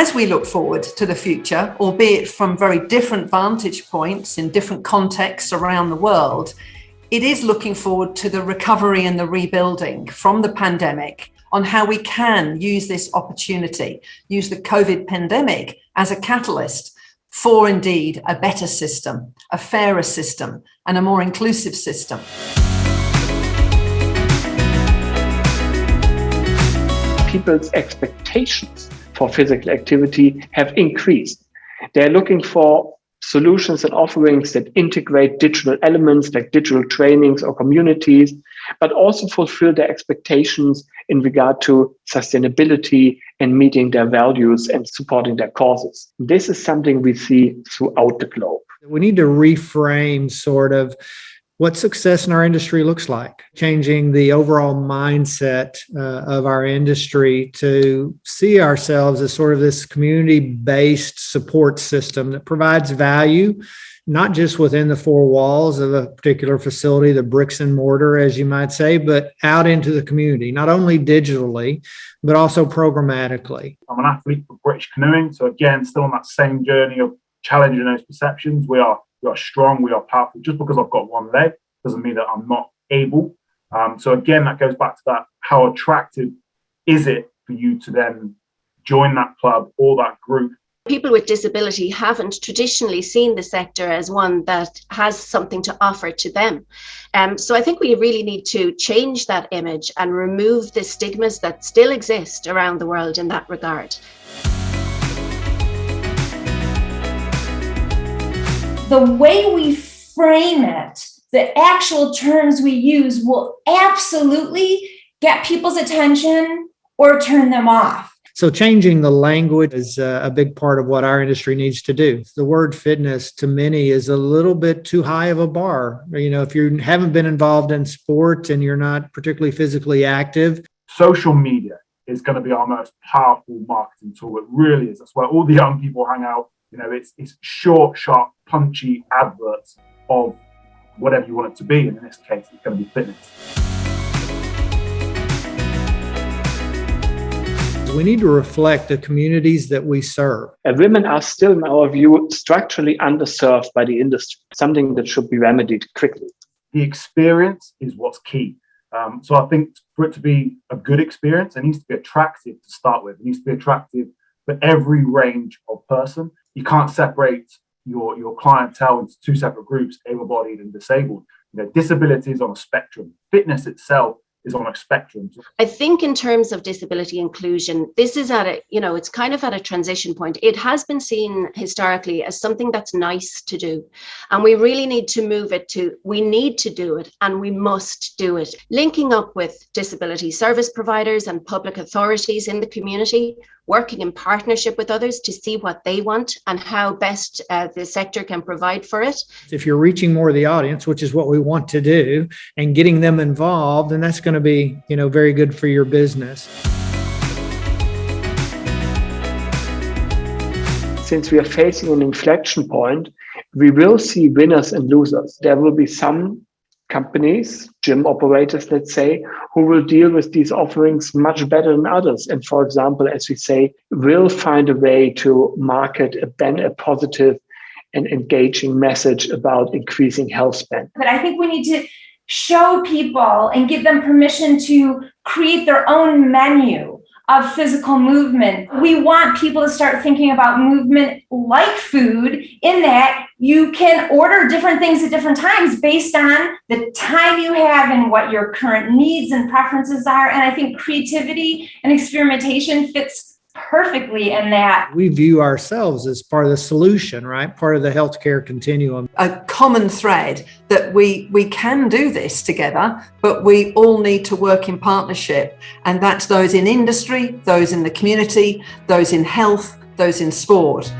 As we look forward to the future, albeit from very different vantage points in different contexts around the world, it is looking forward to the recovery and the rebuilding from the pandemic on how we can use this opportunity, use the COVID pandemic as a catalyst for indeed a better system, a fairer system, and a more inclusive system. People's expectations for physical activity have increased. They're looking for solutions and offerings that integrate digital elements like digital trainings or communities, but also fulfill their expectations in regard to sustainability and meeting their values and supporting their causes. This is something we see throughout the globe. We need to reframe sort of what success in our industry looks like, changing the overall mindset of our industry to see ourselves as sort of this community-based support system that provides value, not just within the four walls of a particular facility, the bricks and mortar, as you might say, but out into the community, not only digitally, but also programmatically. I'm an athlete for British canoeing, so again, still on that same journey of challenging those perceptions. We are strong, we are powerful. Just because I've got one leg doesn't mean that I'm not able. So again, that goes back to that, how attractive is it for you to then join that club or that group? People with disability haven't traditionally seen the sector as one that has something to offer to them. So I think we really need to change that image and remove the stigmas that still exist around the world in that regard. The way we frame it, the actual terms we use will absolutely get people's attention or turn them off. So changing the language is a big part of what our industry needs to do. The word fitness to many is a little bit too high of a bar. You know, if you haven't been involved in sport and you're not particularly physically active. Social media is going to be our most powerful marketing tool. It really is. That's where all the young people hang out. You know, it's short, sharp, punchy adverts of whatever you want it to be. And in this case, it's going to be fitness. We need to reflect the communities that we serve. Women are still, in our view, structurally underserved by the industry, something that should be remedied quickly. The experience is what's key. So I think for it to be a good experience, it needs to be attractive to start with. It needs to be attractive for every range of person. You can't separate your clientele into two separate groups, able-bodied and disabled. You know, disability is on a spectrum. Fitness itself is on a spectrum. I think in terms of disability inclusion, this is it's kind of at a transition point. It has been seen historically as something that's nice to do. And we really need to move it to, we need to do it and we must do it. Linking up with disability service providers and public authorities in the community, working in partnership with others to see what they want and how best the sector can provide for it. If you're reaching more of the audience, which is what we want to do, and getting them involved, then that's going to be, very good for your business. Since we are facing an inflection point, we will see winners and losers. There will be some companies, gym operators, let's say, who will deal with these offerings much better than others. And for example, as we say, will find a way to market a positive and engaging message about increasing health span. But I think we need to show people and give them permission to create their own menu of physical movement. We want people to start thinking about movement like food, in that you can order different things at different times based on the time you have and what your current needs and preferences are. And I think creativity and experimentation fits perfectly in that. We view ourselves as part of the solution, right? Part of the healthcare continuum. A common thread that we can do this together, but we all need to work in partnership. And that's those in industry, those in the community, those in health, those in sport.